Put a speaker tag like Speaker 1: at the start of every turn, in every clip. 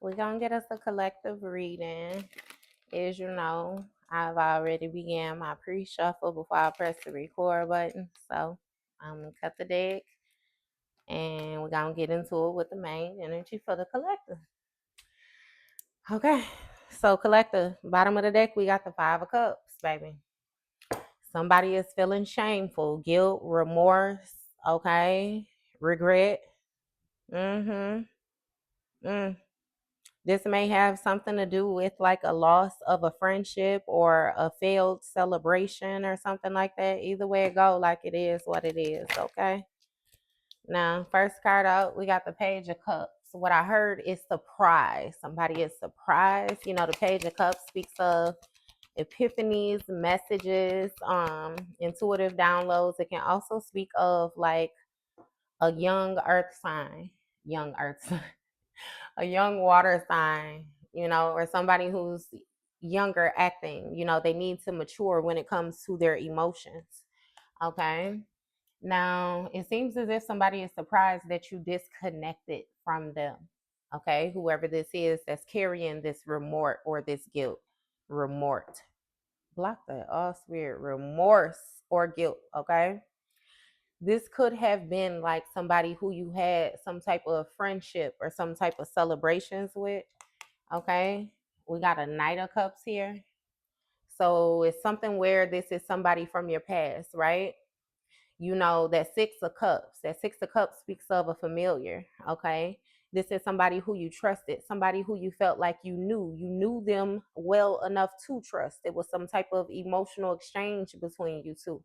Speaker 1: We're going to get us a collective reading. As you know, I've already began my pre-shuffle before I press the record button. So I'm going to cut the deck and we're going to get into it with the main energy for the collective. Okay, so collective, bottom of the deck, we got the Five of Cups, baby. Somebody is feeling shameful, guilt, remorse, okay, regret. Mm-hmm. Mm. This may have something to do with like a loss of a friendship or a failed celebration or something like that. Either way it go, like it is what it is, okay? Now, first card out, we got the Page of Cups. What I heard is surprise. Somebody is surprised. You know, the Page of Cups speaks of epiphanies, messages, intuitive downloads. It can also speak of like a young earth sign, young earth sign, a young water sign, you know, or somebody who's younger acting, you know, they need to mature when it comes to their emotions. Okay. Now, it seems as if somebody is surprised that you disconnected from them. Okay. Whoever this is that's carrying this remorse or this guilt, remorse. Block that. Oh, spirit, remorse or guilt. Okay. This could have been like somebody who you had some type of friendship or some type of celebrations with. Okay. We got a Knight of Cups here. So it's something where this is somebody from your past, right? You know, that Six of Cups. That Six of Cups speaks of a familiar. Okay. This is somebody who you trusted, somebody who you felt like you knew them well enough to trust. It was some type of emotional exchange between you two.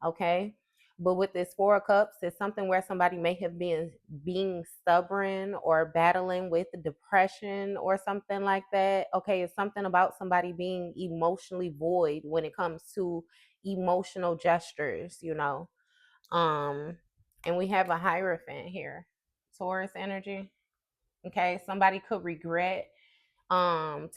Speaker 1: Okay. But with this Four of Cups, it's something where somebody may have been being stubborn or battling with depression or something like that. Okay. It's something about somebody being emotionally void when it comes to emotional gestures, you know. Um, and we have a Hierophant here, Taurus energy. Okay. Somebody could regret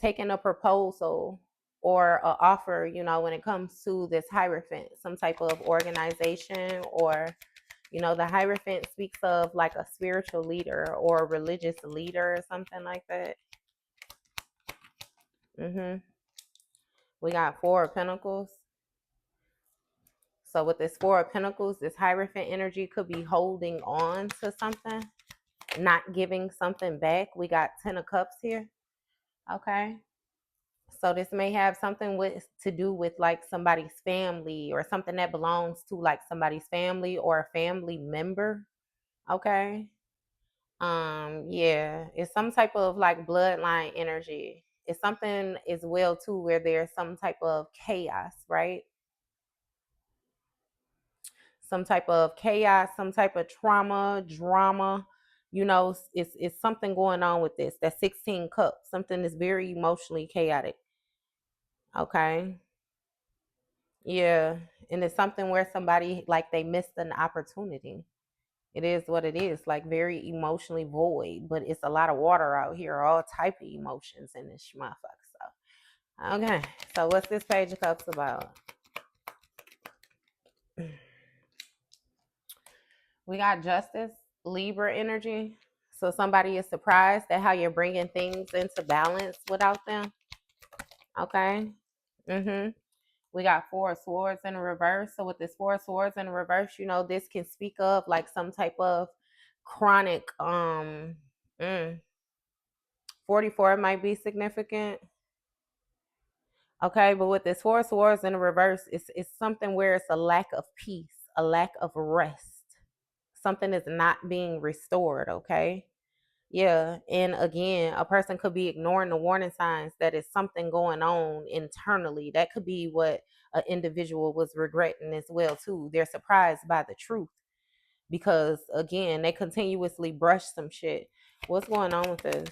Speaker 1: taking a proposal or a offer, you know, when it comes to this Hierophant, some type of organization, or you know, the Hierophant speaks of like a spiritual leader or a religious leader or something like that. We got Four of Pentacles. So with this Four of Pentacles, this Hierophant energy could be holding on to something, not giving something back. We got Ten of Cups here. Okay. So this may have something with to do with like somebody's family or something that belongs to like somebody's family or a family member. Okay. Yeah, it's some type of like bloodline energy. It's something as well too where there's some type of chaos, right? Some type of chaos, some type of trauma, drama. You know, it's something going on with this. That 16 cups, something that's very emotionally chaotic. Okay. Yeah. And it's something where somebody like they missed an opportunity. It is what it is, like very emotionally void, but it's a lot of water out here, all type of emotions in this motherfucker. So okay. So what's this Page of Cups about? We got Justice, Libra energy. So somebody is surprised at how you're bringing things into balance without them. Okay. We got Four of Swords in reverse. So with this Four of Swords in reverse, you know, this can speak of like some type of chronic 44 might be significant. Okay, but with this Four of Swords in reverse, it's something where it's a lack of peace, a lack of rest. Something is not being restored, okay? Yeah, and again, a person could be ignoring the warning signs that is something going on internally. That could be what an individual was regretting as well too. They're surprised by the truth because again, they continuously brush some shit. What's going on with this?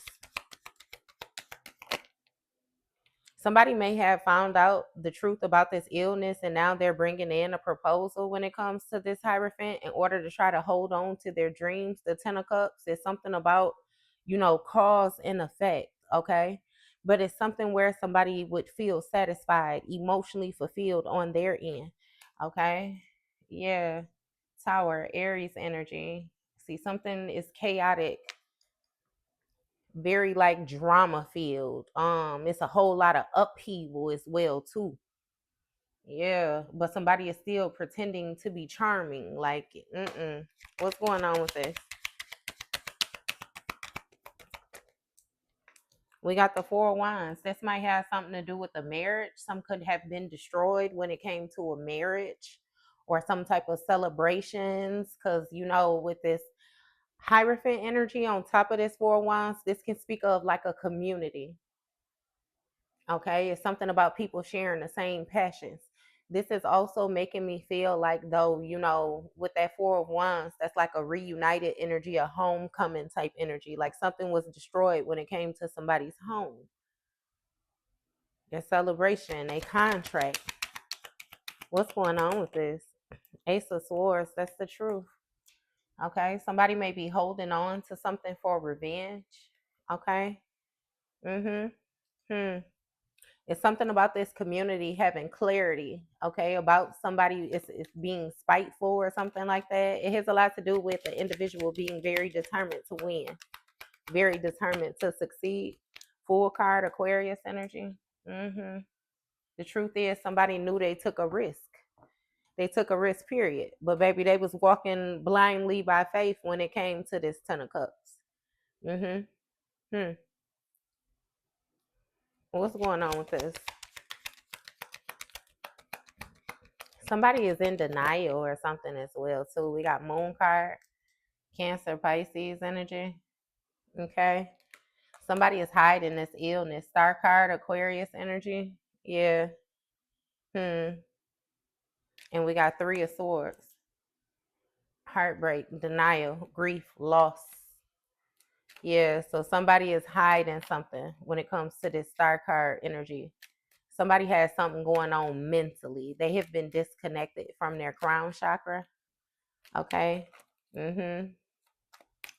Speaker 1: Somebody may have found out the truth about this illness and now they're bringing in a proposal when it comes to this Hierophant in order to try to hold on to their dreams. The Ten of Cups is something about, you know, cause and effect, okay? But it's something where somebody would feel satisfied, emotionally fulfilled on their end, okay? Yeah. Tower, Aries energy. See, something is chaotic very like drama filled. It's a whole lot of upheaval as well too. Yeah, but somebody is still pretending to be charming. Like, what's going on with this? We got the Four of Wands. This might have something to do with a marriage. Some could have been destroyed when it came to a marriage or some type of celebrations. Because, with this Hierophant energy on top of this Four of Wands, this can speak of like a community. Okay, it's something about people sharing the same passions. This is also making me feel like, though, with that Four of Wands, that's like a reunited energy, a homecoming type energy, like something was destroyed when it came to somebody's home, their celebration, a contract. What's going on with this? Ace of Swords, that's the truth. Okay, somebody may be holding on to something for revenge. Okay. Mm-hmm. Hmm. It's something about this community having clarity, okay, about somebody is being spiteful or something like that. It has a lot to do with the individual being very determined to win, very determined to succeed. Full card Aquarius energy. hmm The truth is, somebody knew they took a risk. They took a risk, period. But baby, they was walking blindly by faith when it came to this Ten of Cups. Mm-hmm. Hmm. What's going on with this? Somebody is in denial or something as well too. We got Moon card, Cancer, Pisces energy. Okay. Somebody is hiding this illness. Star card, Aquarius energy. Yeah. Hmm. And we got Three of Swords. Heartbreak, denial, grief, loss. Yeah. So somebody is hiding something when it comes to this star card energy. Somebody has something going on mentally. They have been disconnected from their crown chakra. Okay. Mm-hmm.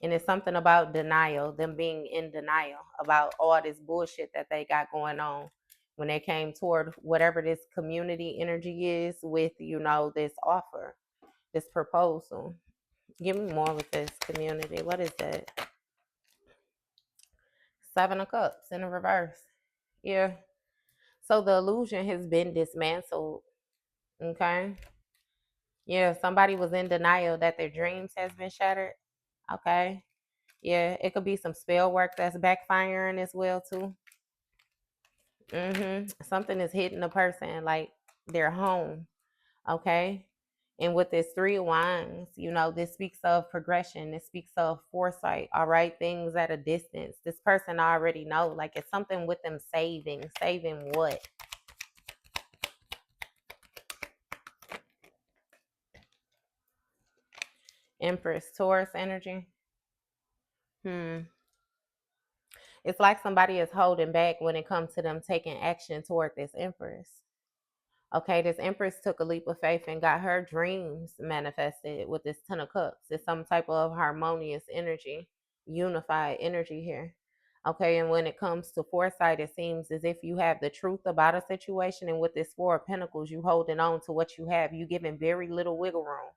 Speaker 1: And it's something about denial, them being in denial about all this bullshit that they got going on when they came toward whatever this community energy is with, this offer, this proposal. Give me more with this community. What is that? Seven of Cups in the reverse. Yeah. So the illusion has been dismantled. Okay. Yeah. Somebody was in denial that their dreams has been shattered. Okay. Yeah, it could be some spell work that's backfiring as well too. Something is hitting a person like their home. Okay. And with this Three of Wands, this speaks of progression. This speaks of foresight. All right. Things at a distance. This person already know. Like it's something with them saving. Saving what? Empress, Taurus energy. Hmm. It's like somebody is holding back when it comes to them taking action toward this Empress. Okay, this Empress took a leap of faith and got her dreams manifested with this Ten of Cups. It's some type of harmonious energy, unified energy here. Okay, and when it comes to foresight, it seems as if you have the truth about a situation, and with this Four of Pentacles, you holding on to what you have. You giving very little wiggle room.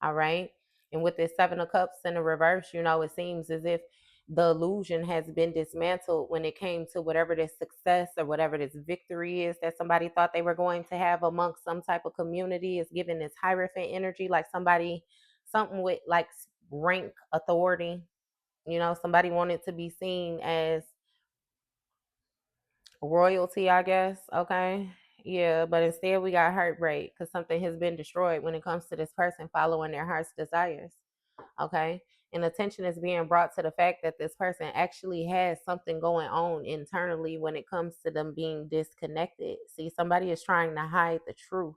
Speaker 1: All right. And with this Seven of Cups in the reverse, it seems as if the illusion has been dismantled when it came to whatever this success or whatever this victory is that somebody thought they were going to have amongst some type of community is giving this Hierophant energy, like something with like rank, authority. Somebody wanted to be seen as royalty, I guess. Okay. Yeah, but instead we got heartbreak because something has been destroyed when it comes to this person following their heart's desires. Okay. And attention is being brought to the fact that this person actually has something going on internally when it comes to them being disconnected. See, somebody is trying to hide the truth,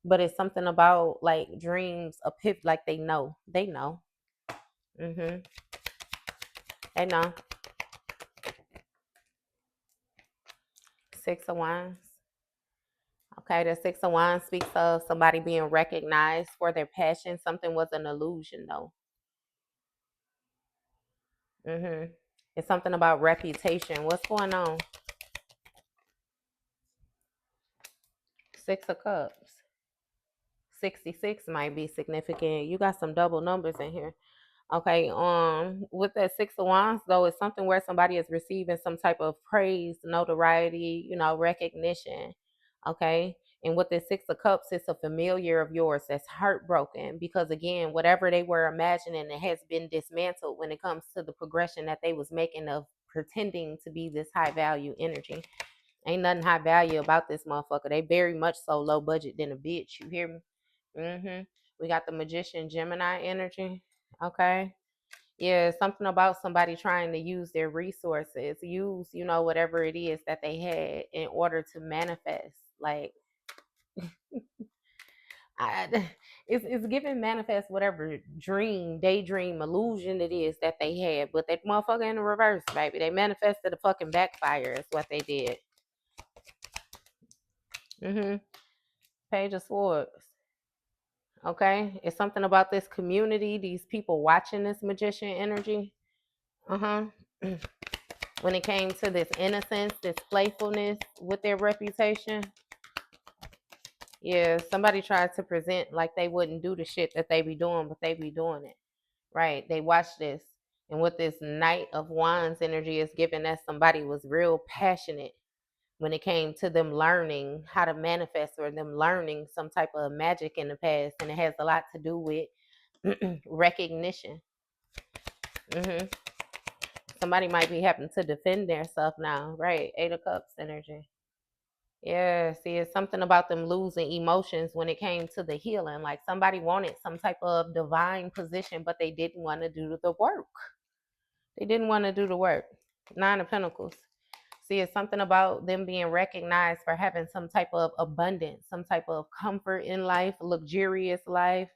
Speaker 1: but it's something about like dreams, like they know. They know. Mm-hmm. They know. Six of Wands. Okay, the Six of Wands speaks of somebody being recognized for their passion. Something was an illusion, though. It's something about reputation. What's going on? Six of Cups. 66 might be significant. You got some double numbers in here. Okay, with that Six of Wands though, it's something where somebody is receiving some type of praise, notoriety, recognition. Okay. And with the Six of Cups, it's a familiar of yours that's heartbroken because again, whatever they were imagining, it has been dismantled when it comes to the progression that they was making of pretending to be this high value energy. Ain't nothing high value about this motherfucker. They very much so low budget than a bitch. You hear me? We got the Magician Gemini energy. Okay. Yeah, something about somebody trying to use their resources, use, whatever it is that they had in order to manifest. Like, I, it's giving manifest whatever dream, daydream, illusion it is that they had. But that motherfucker in the reverse, baby. They manifested a fucking backfire, is what they did. hmm Page of Swords. Okay. It's something about this community, these people watching this magician energy. Uh-huh. When it came to this innocence, this playfulness with their reputation. Yeah, somebody tried to present like they wouldn't do the shit that they be doing, but they be doing it. Right. They watch this. And what this Knight of Wands energy is giving that somebody was real passionate when it came to them learning how to manifest or them learning some type of magic in the past. And it has a lot to do with recognition. hmm Somebody might be having to defend themselves now. Right. Eight of Cups energy. Yeah, see, it's something about them losing emotions when it came to the healing. Like somebody wanted some type of divine position, but they didn't want to do the work. They didn't want to do the work. Nine of Pentacles. See, it's something about them being recognized for having some type of abundance, some type of comfort in life, luxurious life.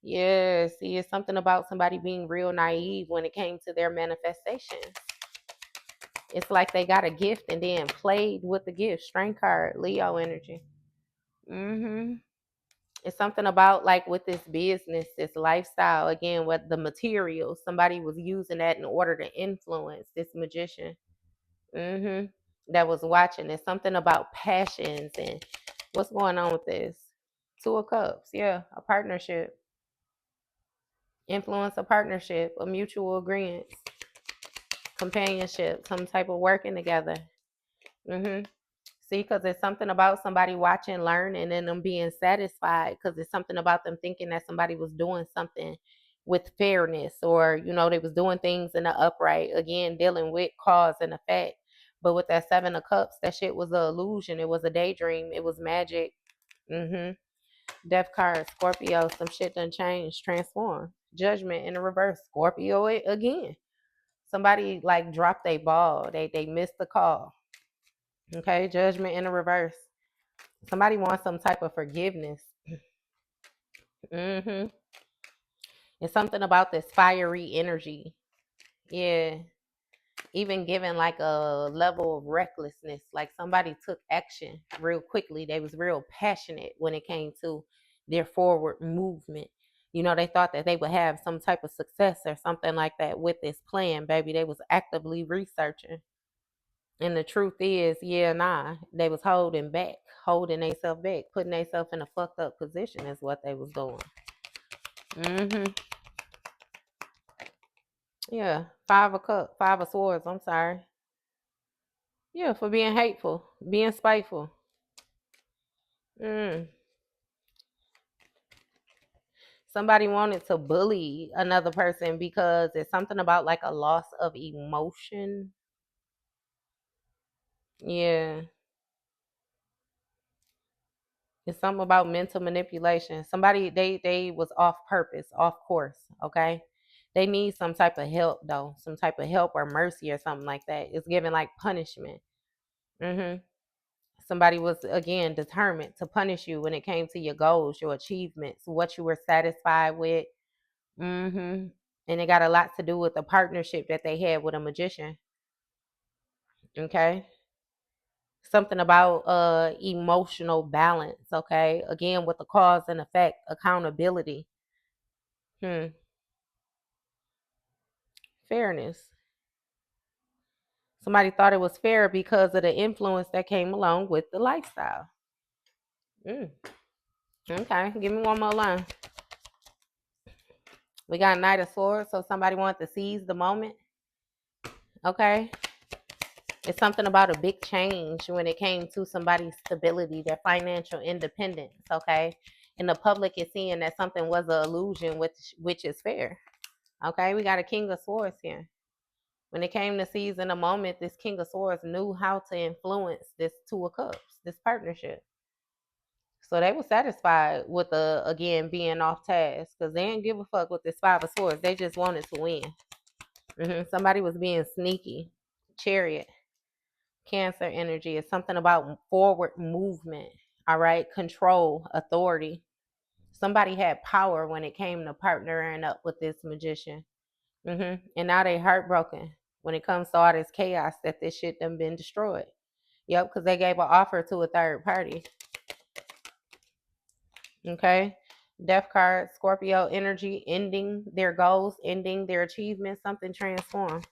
Speaker 1: Yeah, see, it's something about somebody being real naive when it came to their manifestations. It's like they got a gift and then played with the gift. Strength card, Leo energy. hmm It's something about like with this business, this lifestyle, again, with the materials, somebody was using that in order to influence this magician. hmm That was watching. It's something about passions and what's going on with this. Two of Cups, yeah, a partnership, influence a partnership, a mutual agreement, companionship, some type of working together. hmm See, because it's something about somebody watching, learn, and then them being satisfied. Because it's something about them thinking that somebody was doing something with fairness, or they was doing things in the upright. Again, dealing with cause and effect. But with that Seven of Cups, that shit was an illusion. It was a daydream. It was magic. hmm Death card, Scorpio. Some shit done changed, transform. Judgment in the reverse. Scorpio it again. Somebody like dropped a ball. They missed the call. Okay, Judgment in the reverse. Somebody wants some type of forgiveness. hmm It's something about this fiery energy. Yeah. Even given like a level of recklessness, like somebody took action real quickly. They was real passionate when it came to their forward movement. They thought that they would have some type of success or something like that with this plan, baby. They was actively researching. And the truth is, yeah, nah, they was holding themselves back, putting themselves in a fucked up position is what they was doing. hmm Yeah, Five of Swords. I'm sorry. Yeah, for being hateful, being spiteful. Mm. Somebody wanted to bully another person because it's something about like a loss of emotion. Yeah, it's something about mental manipulation. Somebody they was off purpose, off course. Okay, they need some type of help though, some type of help or mercy or something like that. It's giving like punishment. hmm Somebody was again determined to punish you when it came to your goals, your achievements, what you were satisfied with. And it got a lot to do with the partnership that they had with a magician. Okay, something about emotional balance. Okay, again with the cause and effect, accountability. Hmm. Fairness. Somebody thought it was fair because of the influence that came along with the lifestyle. Mm. Okay, give me one more line. We got Knight of Swords, so somebody wanted to seize the moment. Okay. It's something about a big change when it came to somebody's stability, their financial independence. Okay. And the public is seeing that something was an illusion, which is fair. Okay. We got a King of Swords here. When it came to seizing a moment, this King of Swords knew how to influence this Two of Cups, this partnership. So they were satisfied with the again being off task because they didn't give a fuck with this Five of Swords. They just wanted to win. Somebody was being sneaky. Chariot, Cancer energy is something about forward movement. All right, control, authority. Somebody had power when it came to partnering up with this magician. And now they heartbroken when it comes to all this chaos that this shit done been destroyed. Yep, because they gave an offer to a third party. Okay. Death card, Scorpio energy, ending their goals, ending their achievements, something transformed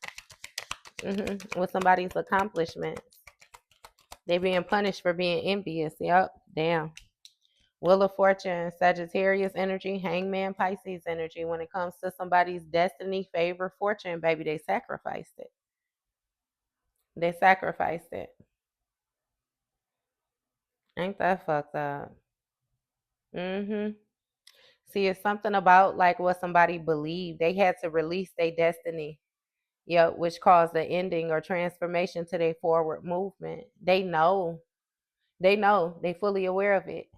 Speaker 1: with somebody's accomplishments. They being punished for being envious. Yep. Damn. Wheel of Fortune, Sagittarius energy, Hangman, Pisces energy. When it comes to somebody's destiny, favor, fortune, baby, they sacrificed it. They sacrificed it. Ain't that fucked up? See, it's something about like what somebody believed. They had to release their destiny. Yep, which caused the ending or transformation to their forward movement. They know. They know. They fully aware of it.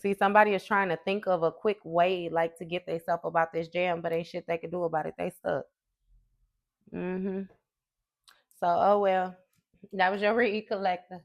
Speaker 1: See, somebody is trying to think of a quick way like to get themselves about this jam, but ain't shit they can do about it. They stuck. So, oh well. That was your read, collector.